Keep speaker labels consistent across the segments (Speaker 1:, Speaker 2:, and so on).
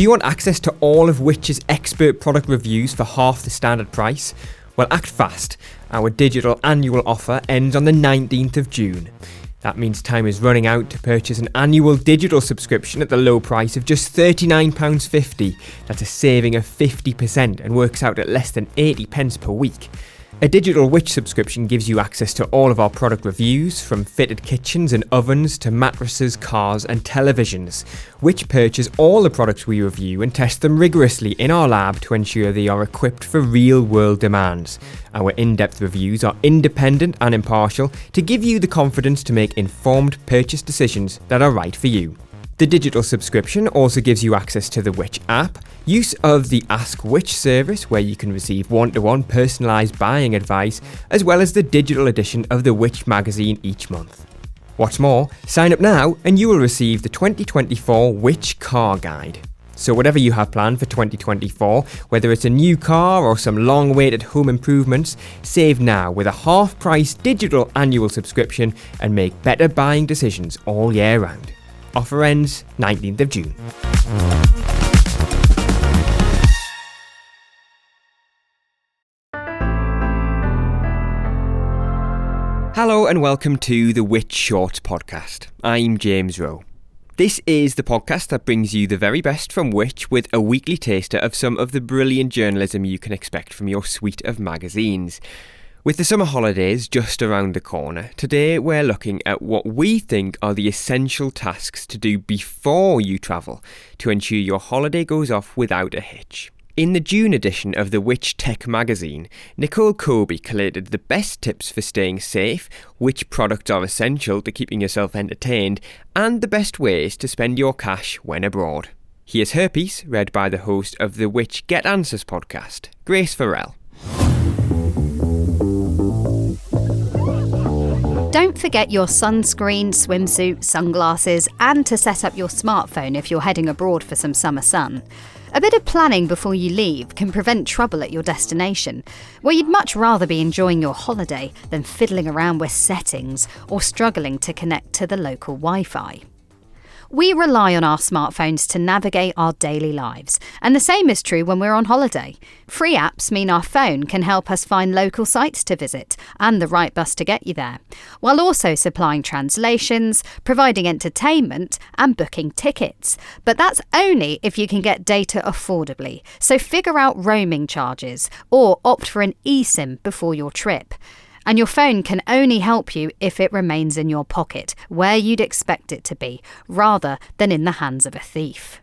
Speaker 1: Do you want access to all of Which's expert product reviews for half the standard price? Well, act fast. Our digital annual offer ends on the 19th of June. That means time is running out to purchase an annual digital subscription at the low price of just £39.50. That's a saving of 50% and works out at less than 80 pence per week. A digital Which subscription gives you access to all of our product reviews, from fitted kitchens and ovens to mattresses, cars and televisions. Which purchase all the products we review and test them rigorously in our lab to ensure they are equipped for real-world demands. Our in-depth reviews are independent and impartial to give you the confidence to make informed purchase decisions that are right for you. The digital subscription also gives you access to the Which app, use of the Ask Which service where you can receive one-to-one personalised buying advice, as well as the digital edition of the Which magazine each month. What's more, sign up now and you will receive the 2024 Which Car Guide. So whatever you have planned for 2024, whether it's a new car or some long-awaited home improvements, save now with a half-price digital annual subscription and make better buying decisions all year round. Offer ends 19th of June. Hello and welcome to the Which Shorts podcast. I'm James Rowe. This is the podcast that brings you the very best from Which, with a weekly taster of some of the brilliant journalism you can expect from your suite of magazines. With the summer holidays just around the corner, today we're looking at what we think are the essential tasks to do before you travel to ensure your holiday goes off without a hitch. In the June edition of the Which Tech magazine, Nicole Kobe collated the best tips for staying safe, which products are essential to keeping yourself entertained, and the best ways to spend your cash when abroad. Here's her piece, read by the host of the Which Get Answers podcast, Grace Farrell.
Speaker 2: Don't forget your sunscreen, swimsuit, sunglasses, and to set up your smartphone if you're heading abroad for some summer sun. A bit of planning before you leave can prevent trouble at your destination, where you'd much rather be enjoying your holiday than fiddling around with settings or struggling to connect to the local Wi-Fi. We rely on our smartphones to navigate our daily lives, and the same is true when we're on holiday. Free apps mean our phone can help us find local sites to visit and the right bus to get you there, while also supplying translations, providing entertainment and booking tickets. But that's only if you can get data affordably, so figure out roaming charges or opt for an eSIM before your trip. And your phone can only help you if it remains in your pocket, where you'd expect it to be, rather than in the hands of a thief.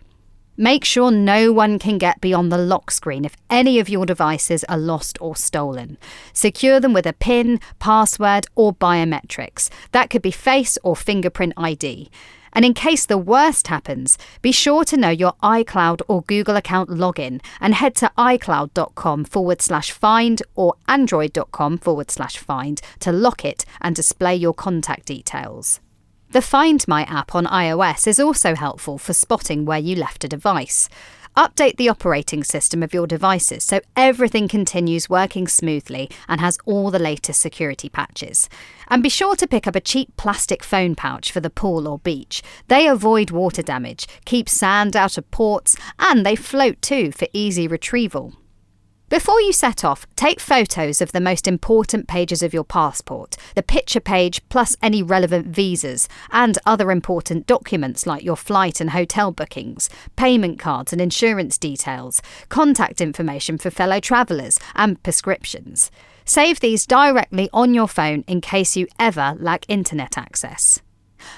Speaker 2: Make sure no one can get beyond the lock screen if any of your devices are lost or stolen. Secure them with a PIN, password, or biometrics. That could be face or fingerprint ID. And in case the worst happens, be sure to know your iCloud or Google account login and head to icloud.com/find or android.com/find to lock it and display your contact details. The Find My app on iOS is also helpful for spotting where you left a device. Update the operating system of your devices so everything continues working smoothly and has all the latest security patches. And be sure to pick up a cheap plastic phone pouch for the pool or beach. They avoid water damage, keep sand out of ports, and they float too for easy retrieval. Before you set off, take photos of the most important pages of your passport, the picture page plus any relevant visas, and other important documents like your flight and hotel bookings, payment cards and insurance details, contact information for fellow travellers, and prescriptions. Save these directly on your phone in case you ever lack internet access.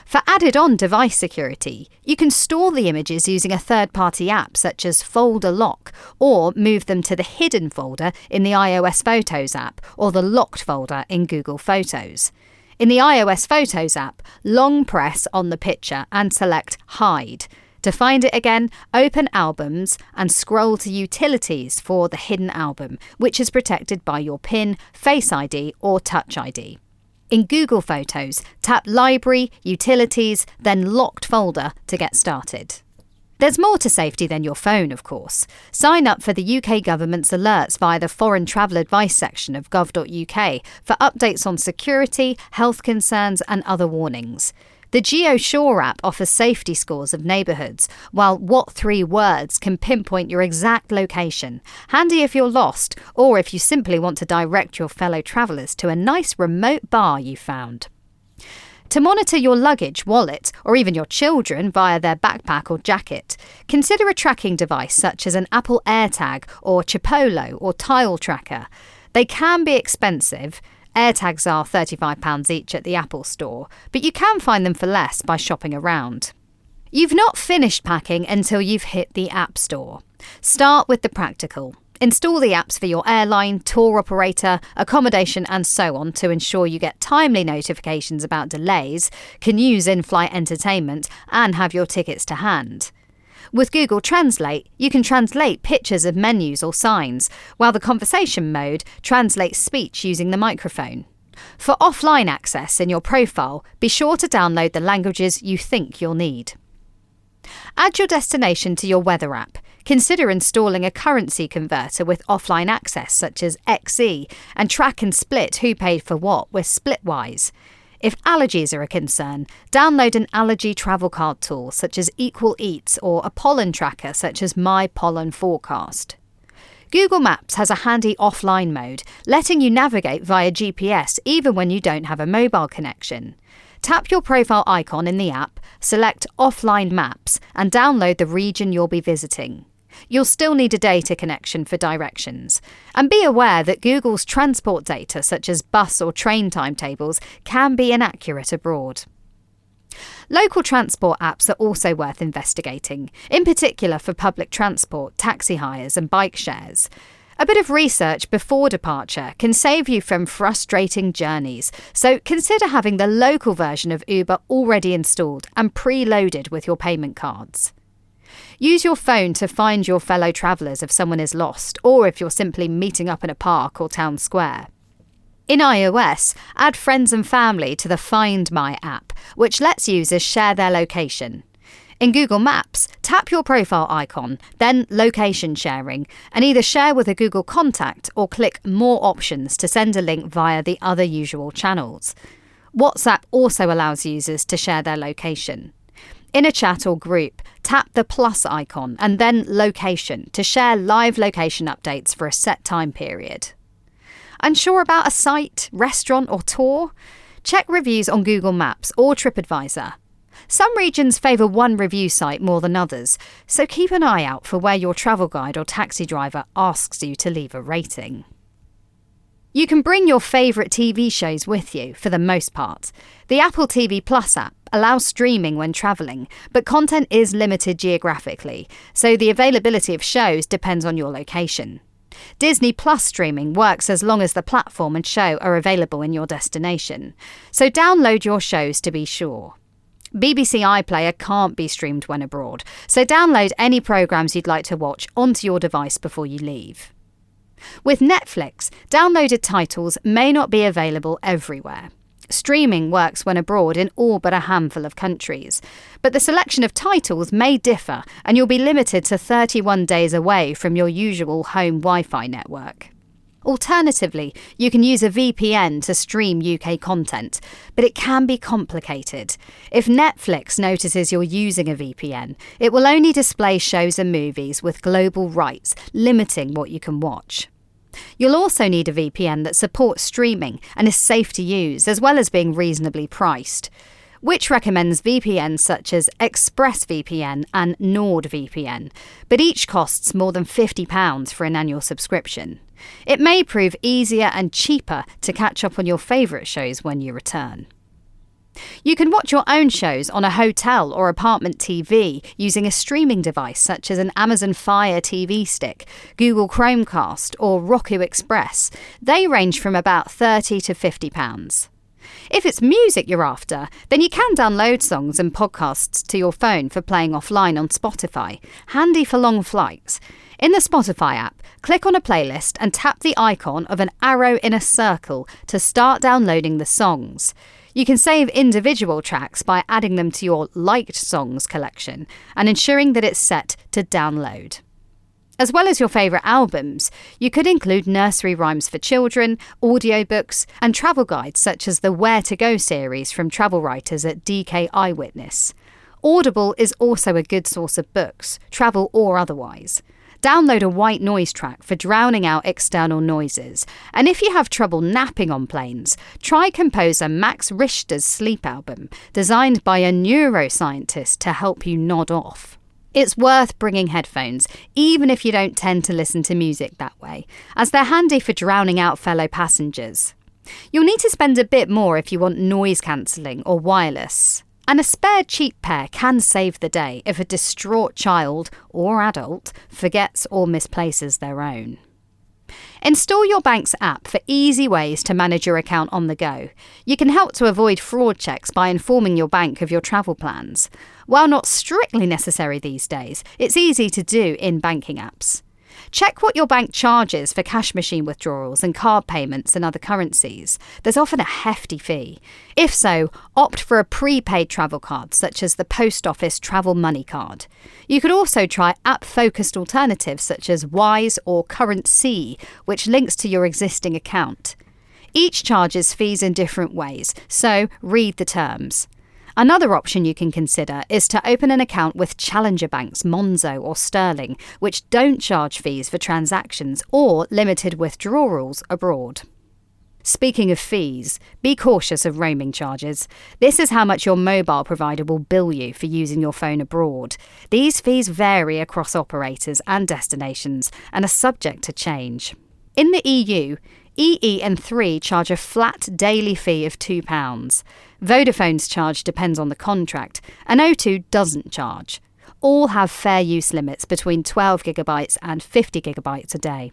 Speaker 2: For added-on device security, you can store the images using a third-party app such as Folder Lock, or move them to the hidden folder in the iOS Photos app or the locked folder in Google Photos. In the iOS Photos app, long press on the picture and select Hide. To find it again, open Albums and scroll to Utilities for the hidden album, which is protected by your PIN, Face ID or Touch ID. In Google Photos, tap Library, Utilities, then Locked Folder to get started. There's more to safety than your phone, of course. Sign up for the UK government's alerts via the Foreign Travel Advice section of gov.uk for updates on security, health concerns and other warnings. The GeoShore app offers safety scores of neighbourhoods, while What 3 Words can pinpoint your exact location, handy if you're lost or if you simply want to direct your fellow travellers to a nice remote bar you found. To monitor your luggage, wallet, or even your children via their backpack or jacket, consider a tracking device such as an Apple AirTag or Chipolo or Tile Tracker. They can be expensive. AirTags are £35 each at the Apple Store, but you can find them for less by shopping around. You've not finished packing until you've hit the App Store. Start with the practical. Install the apps for your airline, tour operator, accommodation and so on to ensure you get timely notifications about delays, can use in-flight entertainment and have your tickets to hand. With Google Translate, you can translate pictures of menus or signs, while the conversation mode translates speech using the microphone. For offline access in your profile, be sure to download the languages you think you'll need. Add your destination to your weather app. Consider installing a currency converter with offline access such as XE and track and split who paid for what with Splitwise. If allergies are a concern, download an allergy travel card tool such as Equal Eats or a pollen tracker such as My Pollen Forecast. Google Maps has a handy offline mode, letting you navigate via GPS even when you don't have a mobile connection. Tap your profile icon in the app, select Offline Maps, and download the region you'll be visiting. You'll still need a data connection for directions. And be aware that Google's transport data, such as bus or train timetables, can be inaccurate abroad. Local transport apps are also worth investigating, in particular for public transport, taxi hires and bike shares. A bit of research before departure can save you from frustrating journeys, so consider having the local version of Uber already installed and preloaded with your payment cards. Use your phone to find your fellow travellers if someone is lost, or if you're simply meeting up in a park or town square. In iOS, add friends and family to the Find My app, which lets users share their location. In Google Maps, tap your profile icon, then Location Sharing, and either share with a Google contact or click More Options to send a link via the other usual channels. WhatsApp also allows users to share their location. In a chat or group, tap the plus icon and then Location to share live location updates for a set time period. Unsure about a site, restaurant or tour? Check reviews on Google Maps or TripAdvisor. Some regions favour one review site more than others, so keep an eye out for where your travel guide or taxi driver asks you to leave a rating. You can bring your favourite TV shows with you, for the most part. The Apple TV Plus app allows streaming when travelling, but content is limited geographically, so the availability of shows depends on your location. Disney Plus streaming works as long as the platform and show are available in your destination, so download your shows to be sure. BBC iPlayer can't be streamed when abroad, so download any programmes you'd like to watch onto your device before you leave. With Netflix, downloaded titles may not be available everywhere. Streaming works when abroad in all but a handful of countries, but the selection of titles may differ and you'll be limited to 31 days away from your usual home Wi-Fi network. Alternatively, you can use a VPN to stream UK content, but it can be complicated. If Netflix notices you're using a VPN, it will only display shows and movies with global rights, limiting what you can watch. You'll also need a VPN that supports streaming and is safe to use, as well as being reasonably priced. Which recommends VPNs such as ExpressVPN and NordVPN, but each costs more than £50 for an annual subscription. It may prove easier and cheaper to catch up on your favourite shows when you return. You can watch your own shows on a hotel or apartment TV using a streaming device such as an Amazon Fire TV Stick, Google Chromecast or Roku Express. They range from about £30 to £50. If it's music you're after, then you can download songs and podcasts to your phone for playing offline on Spotify, handy for long flights. In the Spotify app, click on a playlist and tap the icon of an arrow in a circle to start downloading the songs. You can save individual tracks by adding them to your liked songs collection and ensuring that it's set to download. As well as your favourite albums, you could include nursery rhymes for children, audiobooks, and travel guides such as the Where to Go series from travel writers at DK Eyewitness. Audible is also a good source of books, travel or otherwise. Download a white noise track for drowning out external noises. And if you have trouble napping on planes, try composer Max Richter's sleep album, designed by a neuroscientist to help you nod off. It's worth bringing headphones, even if you don't tend to listen to music that way, as they're handy for drowning out fellow passengers. You'll need to spend a bit more if you want noise cancelling or wireless. And a spare cheap pair can save the day if a distraught child or adult forgets or misplaces their own. Install your bank's app for easy ways to manage your account on the go. You can help to avoid fraud checks by informing your bank of your travel plans. While not strictly necessary these days, it's easy to do in banking apps. Check what your bank charges for cash machine withdrawals and card payments in other currencies. There's often a hefty fee. If so, opt for a prepaid travel card such as the Post Office Travel Money Card. You could also try app-focused alternatives such as Wise or Currency, which links to your existing account. Each charges fees in different ways, so read the terms. Another option you can consider is to open an account with challenger banks Monzo or Sterling, which don't charge fees for transactions or limited withdrawals abroad. Speaking of fees, be cautious of roaming charges. This is how much your mobile provider will bill you for using your phone abroad. These fees vary across operators and destinations and are subject to change. In the EU, EE and 3 charge a flat daily fee of £2. Vodafone's charge depends on the contract, and O2 doesn't charge. All have fair use limits between 12 GB and 50 GB a day.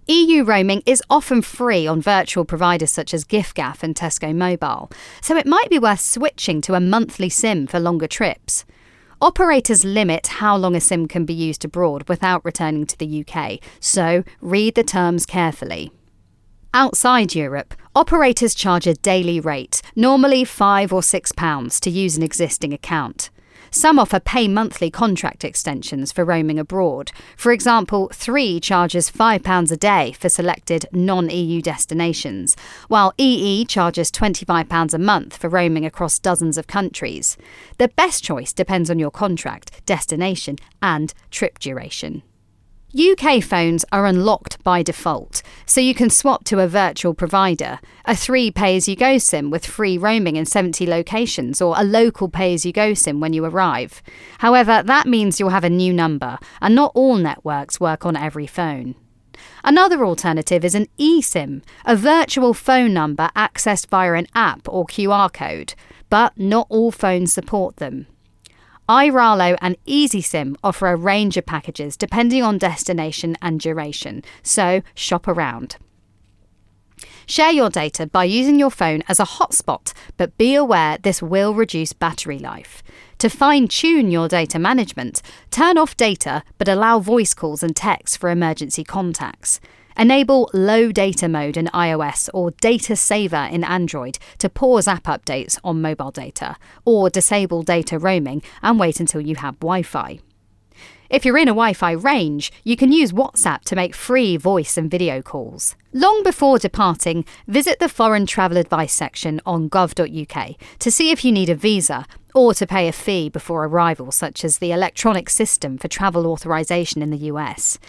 Speaker 2: EU roaming is often free on virtual providers such as giffgaff and Tesco Mobile, so it might be worth switching to a monthly SIM for longer trips. Operators limit how long a SIM can be used abroad without returning to the UK, so read the terms carefully. Outside Europe, operators charge a daily rate, normally £5 or £6, to use an existing account. Some offer pay monthly contract extensions for roaming abroad. For example, 3 charges £5 a day for selected non-EU destinations, while EE charges £25 a month for roaming across dozens of countries. The best choice depends on your contract, destination, and trip duration. UK phones are unlocked by default, so you can swap to a virtual provider, a 3 pay-as-you-go SIM with free roaming in 70 locations, or a local pay-as-you-go SIM when you arrive. However, that means you'll have a new number, and not all networks work on every phone. Another alternative is an eSIM, a virtual phone number accessed via an app or QR code, but not all phones support them. iRalo and EasySIM offer a range of packages depending on destination and duration, so shop around. Share your data by using your phone as a hotspot, but be aware this will reduce battery life. To fine-tune your data management, turn off data but allow voice calls and texts for emergency contacts. Enable low data mode in iOS or data saver in Android to pause app updates on mobile data, or disable data roaming and wait until you have Wi-Fi. If you're in a Wi-Fi range, you can use WhatsApp to make free voice and video calls. Long before departing, visit the Foreign Travel Advice section on gov.uk to see if you need a visa or to pay a fee before arrival, such as the electronic system for travel authorization in the US.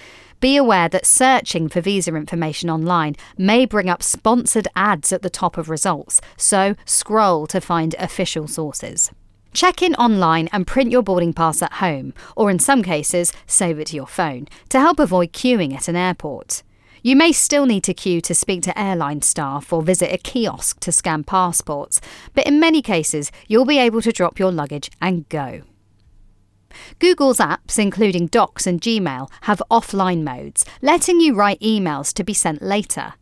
Speaker 2: Be aware that searching for visa information online may bring up sponsored ads at the top of results, so scroll to find official sources. Check in online and print your boarding pass at home, or in some cases, save it to your phone, to help avoid queuing at an airport. You may still need to queue to speak to airline staff or visit a kiosk to scan passports, but in many cases, you'll be able to drop your luggage and go. Google's apps, including Docs and Gmail, have offline modes, letting you write emails to be sent later.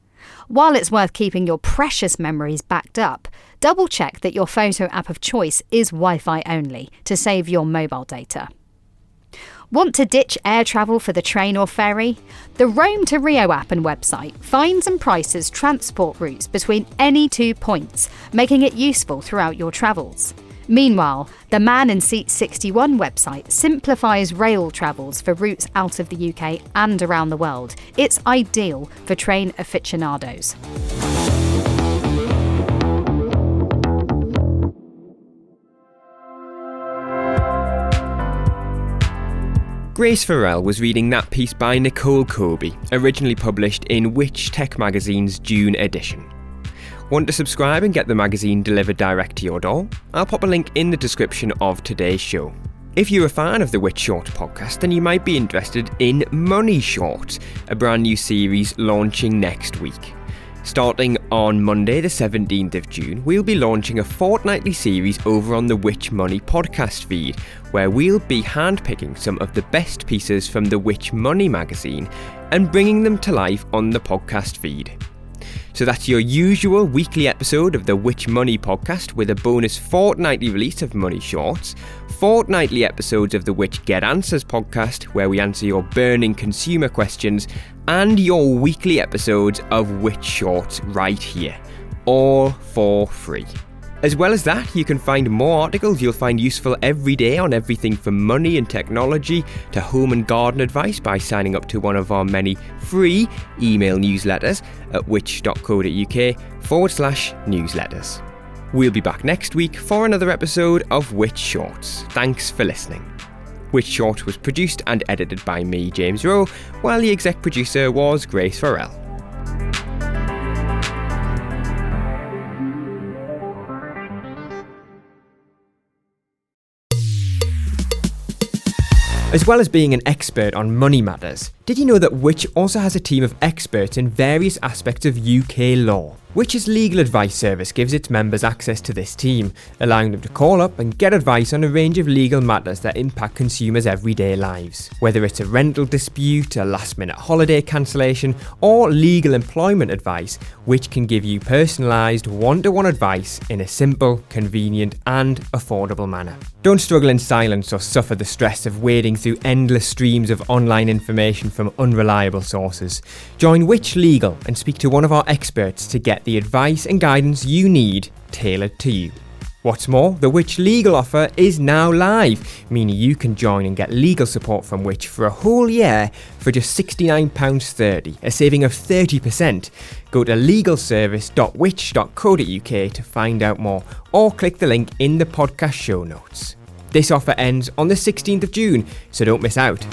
Speaker 2: While it's worth keeping your precious memories backed up, double-check that your photo app of choice is Wi-Fi only to save your mobile data. Want to ditch air travel for the train or ferry? The Rome to Rio app and website finds and prices transport routes between any 2 points, making it useful throughout your travels. Meanwhile, the Man in Seat 61 website simplifies rail travels for routes out of the UK and around the world. It's ideal for train aficionados.
Speaker 1: Grace Farrell was reading that piece by Nicole Kobe, originally published in Which Tech Magazine's June edition. Want to subscribe and get the magazine delivered direct to your door? I'll pop a link in the description of today's show. If you're a fan of the Which Short podcast, then you might be interested in Money Short, a brand new series launching next week. Starting on Monday the 17th of June, we'll be launching a fortnightly series over on the Which Money podcast feed, where we'll be handpicking some of the best pieces from the Which Money magazine and bringing them to life on the podcast feed. So that's your usual weekly episode of the Which Money podcast with a bonus fortnightly release of Money Shorts, fortnightly episodes of the Which Get Answers podcast where we answer your burning consumer questions, and your weekly episodes of Which Shorts right here, all for free. As well as that, you can find more articles you'll find useful every day on everything from money and technology to home and garden advice by signing up to one of our many free email newsletters at which.co.uk/newsletters. We'll be back next week for another episode of Which Shorts. Thanks for listening. Which Short was produced and edited by me, James Rowe, while the exec producer was Grace Farrell. As well as being an expert on money matters, did you know that Which also has a team of experts in various aspects of UK law? Which's legal advice service gives its members access to this team, allowing them to call up and get advice on a range of legal matters that impact consumers' everyday lives. Whether it's a rental dispute, a last-minute holiday cancellation, or legal employment advice, Which can give you personalised, one-to-one advice in a simple, convenient and affordable manner. Don't struggle in silence or suffer the stress of wading through endless streams of online information from unreliable sources. Join Which Legal and speak to one of our experts to get the advice and guidance you need tailored to you. What's more, the Which Legal offer is now live, meaning you can join and get legal support from Which for a whole year for just £69.30, a saving of 30%. Go to legalservice.which.co.uk to find out more, or click the link in the podcast show notes. This offer ends on the 16th of June, so don't miss out.